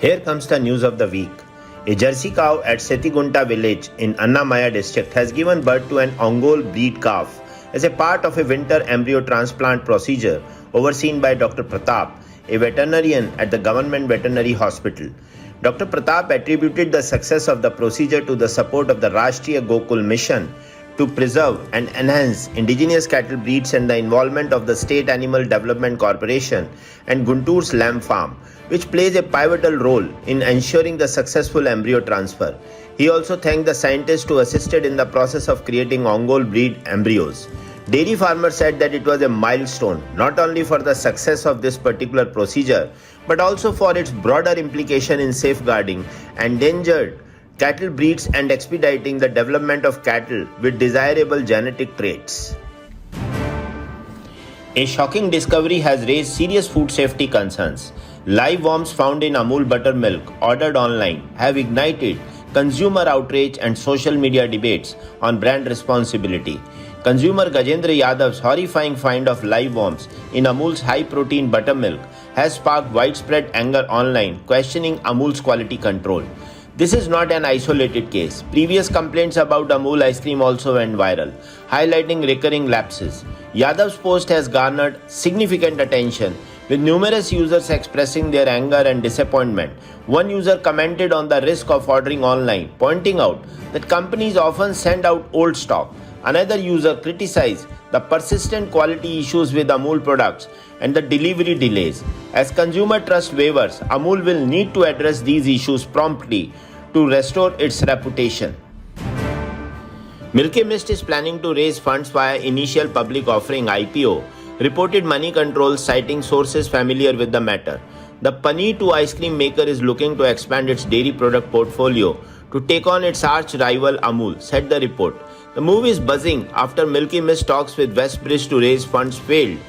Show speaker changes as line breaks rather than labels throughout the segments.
Here comes the news of the week. A Jersey cow at Setigunta village in Annamaya district has given birth to an Ongole breed calf as a part of a winter embryo transplant procedure overseen by Dr. Pratap, a veterinarian at the Government Veterinary Hospital. Dr. Pratap attributed the success of the procedure to the support of the Raashtriya Gokul Mission to preserve and enhance indigenous cattle breeds and the involvement of the State Animal Development Corporation and Guntur's lamb farm, which plays a pivotal role in ensuring the successful embryo transfer. He also thanked the scientists who assisted in the process of creating Ongole breed embryos. Dairy farmers said that it was a milestone not only for the success of this particular procedure but also for its broader implication in safeguarding endangered cattle breeds and expediting the development of cattle with desirable genetic traits. A shocking discovery has raised serious food safety concerns. Live worms found in Amul buttermilk ordered online have ignited consumer outrage and social media debates on brand responsibility. Consumer Gajendra Yadav's horrifying find of live worms in Amul's high-protein buttermilk has sparked widespread anger online, questioning Amul's quality control. This is not an isolated case. Previous complaints about Amul ice cream also went viral, highlighting recurring lapses. Yadav's post has garnered significant attention, with numerous users expressing their anger and disappointment. One user commented on the risk of ordering online, pointing out that companies often send out old stock. Another user criticized the persistent quality issues with Amul products and the delivery delays. As consumer trust wavers, Amul will need to address these issues promptly to restore its reputation. Milky Mist is planning to raise funds via initial public offering IPO, reported money control citing sources familiar with the matter. The paneer to ice cream maker is looking to expand its dairy product portfolio to take on its arch rival Amul, said the report. The move is buzzing after Milky Mist talks with Westbridge to raise funds failed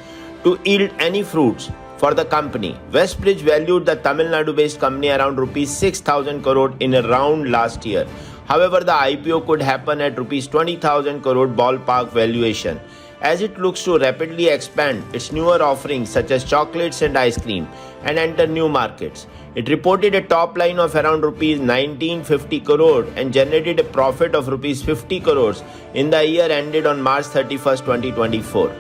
to yield any fruits for the company. Westbridge valued the Tamil Nadu-based company around rupees 6,000 crore in a round last year. However, the IPO could happen at rupees 20,000 crore ballpark valuation, as it looks to rapidly expand its newer offerings such as chocolates and ice cream and enter new markets. It reported a top line of around rupees 1950 crore and generated a profit of rupees 50 crores in the year ended on March 31, 2024.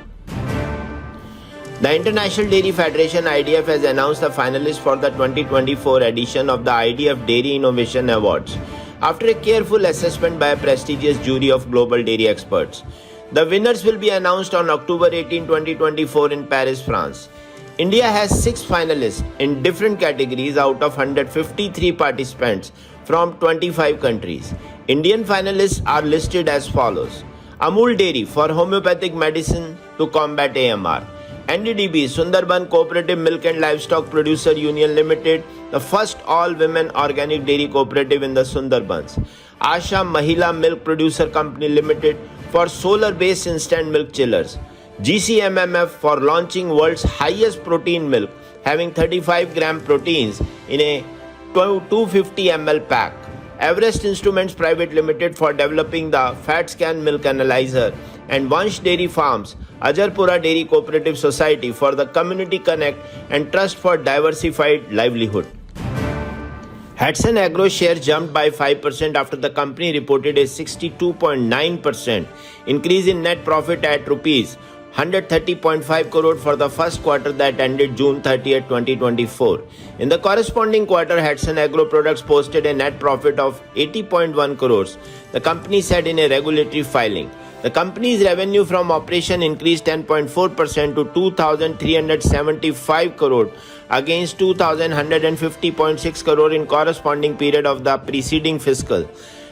The International Dairy Federation IDF has announced the finalists for the 2024 edition of the IDF Dairy Innovation Awards after a careful assessment by a prestigious jury of global dairy experts. The winners will be announced on October 18, 2024 in Paris, France. India has 6 finalists in different categories out of 153 participants from 25 countries. Indian finalists are listed as follows: Amul Dairy for homeopathic medicine to combat AMR. NDDB Sundarban Cooperative Milk and Livestock Producer Union Limited, the first all-women organic dairy cooperative in the Sundarbans. Asha Mahila Milk Producer Company Limited for solar-based instant milk chillers. GCMMF for launching world's highest protein milk, having 35 gram proteins in a 250 ml pack. Everest Instruments Private Limited for developing the Fat Scan Milk Analyzer, and Vansh Dairy Farms, Ajarpura Dairy Cooperative Society for the Community Connect and Trust for Diversified Livelihood. Hatsun Agro shares jumped by 5% after the company reported a 62.9% increase in net profit at rupees 130.5 crore for the first quarter that ended June 30, 2024. In the corresponding quarter, Hatsun Agro Products posted a net profit of 80.1 crores, the company said in a regulatory filing. The company's revenue from operation increased 10.4% to 2,375 crore against 2,150.6 crore in corresponding period of the preceding fiscal.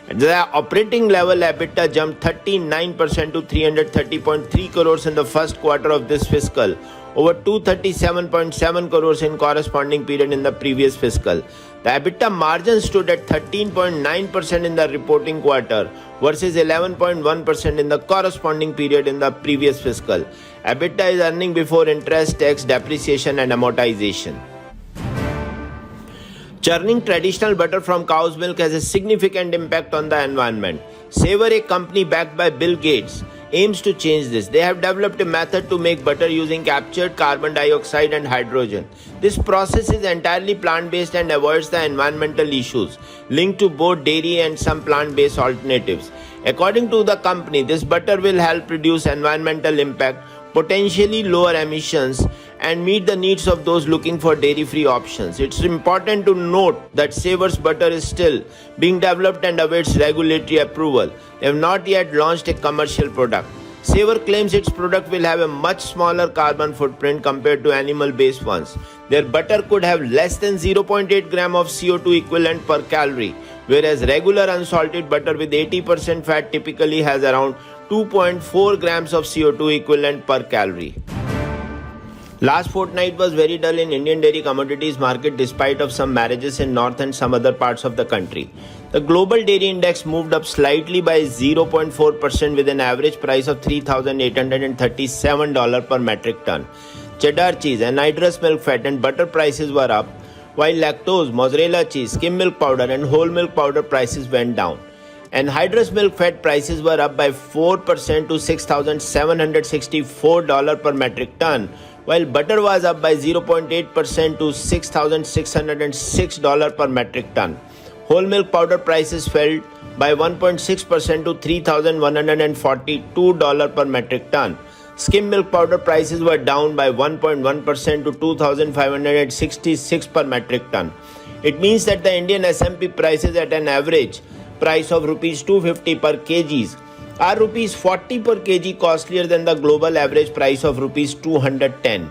The operating level EBITDA jumped 39% to 330.3 crores in the first quarter of this fiscal, over 237.7 crores in corresponding period in the previous fiscal. The EBITDA margin stood at 13.9% in the reporting quarter versus 11.1% in the corresponding period in the previous fiscal. EBITDA is earning before interest, tax, depreciation and amortization. Churning traditional butter from cow's milk has a significant impact on the environment. Savor, a company backed by Bill Gates, aims to change this. They have developed a method to make butter using captured carbon dioxide and hydrogen. This process is entirely plant-based and avoids the environmental issues linked to both dairy and some plant-based alternatives. According to the company, this butter will help reduce environmental impact, potentially lower emissions, and meet the needs of those looking for dairy-free options. It's important to note that Savor's butter is still being developed and awaits regulatory approval. They have not yet launched a commercial product. Savor claims its product will have a much smaller carbon footprint compared to animal-based ones. Their butter could have less than 0.8 gram of CO2 equivalent per calorie, whereas regular unsalted butter with 80% fat typically has around 2.4 grams of CO2 equivalent per calorie. Last fortnight was very dull in Indian dairy commodities market despite of some marriages in north and some other parts of the country. The global dairy index moved up slightly by 0.4% with an average price of $3,837 per metric ton. Cheddar cheese, anhydrous milk fat and butter prices were up, while lactose, mozzarella cheese, skim milk powder and whole milk powder prices went down. Anhydrous milk fat prices were up by 4% to $6,764 per metric ton, while butter was up by 0.8% to $6,606 per metric ton. Whole milk powder prices fell by 1.6% to $3,142 per metric ton. Skim milk powder prices were down by 1.1% to $2,566 per metric ton. It means that the Indian SMP prices at an average price of Rs 250 per kgs are Rs 40 per kg costlier than the global average price of Rs 210.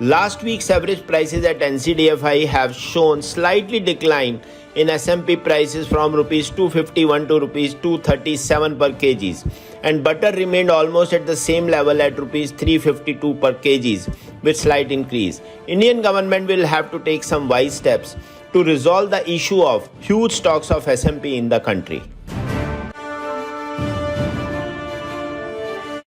Last week's average prices at NCDFI have shown slightly decline in SMP prices from Rs 251 to Rs 237 per kgs, and butter remained almost at the same level at Rs 352 per kgs with slight increase. Indian government will have to take some wise steps to resolve the issue of huge stocks of SMP in the country.